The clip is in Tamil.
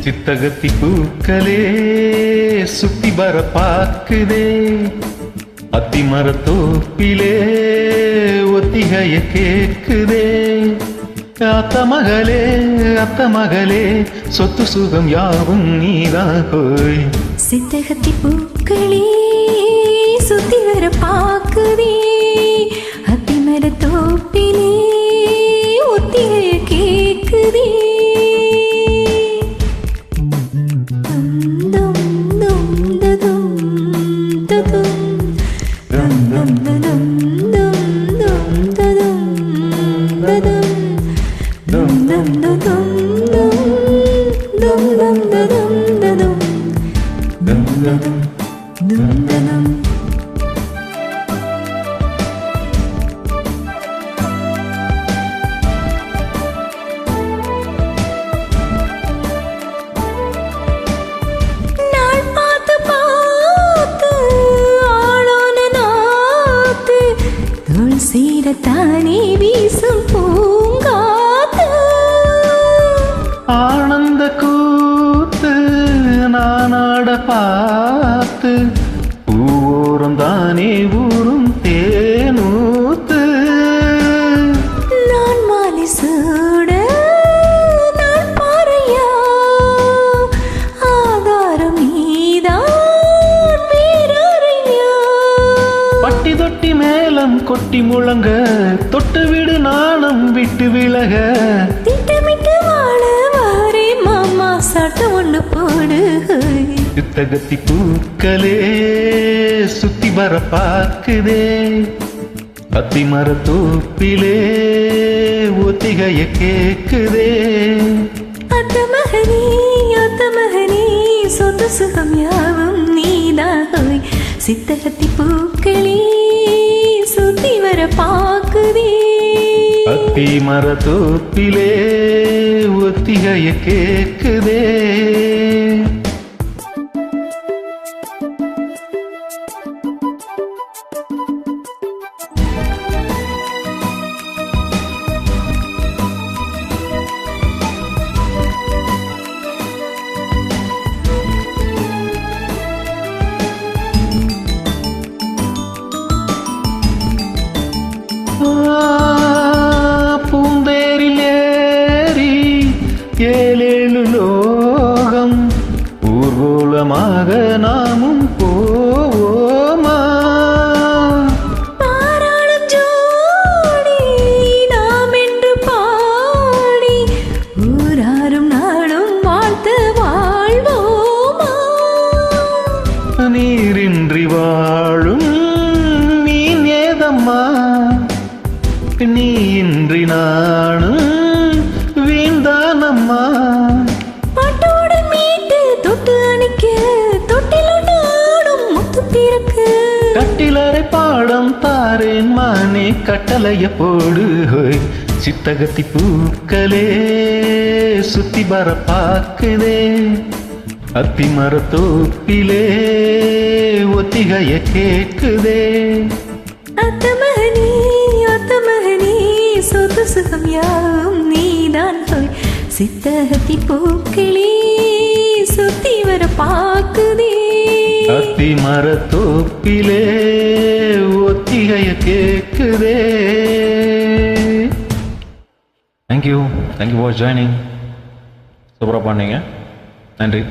சித்தகத்தி பூக்களே சுத்தி வர பாக்குதே, அத்தி மரத்தோப்பிலே ஒத்திகைய கேக்குதே. அத்த மகளே சொத்து சுகம் யாவும் நீதான் போய். சித்தகத்தி பூக்களே சுத்தி வர பாக்குதே, அத்தி மரத்தோப்பிலே ஒத்திகைய கேக்குதே. சீரத்தானே வீசும் பூங்காத்து, ஆனந்த கூத்து நானாட பார்த்து, பூவோரம் தானே ஊரும் தேனூத்து. நான் மாலை சூட நான் பாறையா, ஆதாரம் நீதான் பேரறையா. பட்டி தொட்டி மேலம் கொட்டி முழங்க, தொட்டு விடு நாணம் விட்டு விலக. திட்டமிட்டு வாழ வாரே மாமா சட்டம் ஒண்ணு போடு. சித்தகத்தி பூக்களே சுத்தி வர பாக்குதே, அத்தி மரத்தோப்பிலே ஒத்திகைய கேக்குதே. அத்த மகனே சொந்த சுகம் யாவும் நீதான். சித்தகத்தி பூக்களே சுத்தி வர பாக்குதே, அத்தி மரத்தோப்பிலே ஒத்திகைய கேக்குதே. பூந்தேரில் ஏறி ஏழேழு லோகம் ஊர்வலமாக நாமும் போவோமா. பாராளும் ஜோடி நாம் என்று பாடி ஊராரும் நாளும் வாழ்த்து வாழ்வோமா. நீரின்றி வாழும் மீன் ஏதம்மா, நீ இன்றி நானும் வீண்தானம்மா. பாட்டோடு மீட்டு தொட்டு அணிக்க தொட்டிலோடு ஆடும் முத்து பிறக்கு. கட்டிலறை பாடம் தாரேன் மானே கட்டளைய போடு. சித்தகத்தி பூக்களே சுத்தி வர பாக்குதே, அத்தி மரத்தோப்பிலே ஒத்திகைய கேக்குதே. அத்த மகனே சொத்து சுகம் யாவும் நீதான். சித்தகத்தி பூக்களே சுத்தி வர பாக்குதே, அத்தி மரத்தோப்பிலே ஒத்திகைய கேக்குதே. Thank you for joining. சூப்பராக பண்ணீங்க, நன்றி.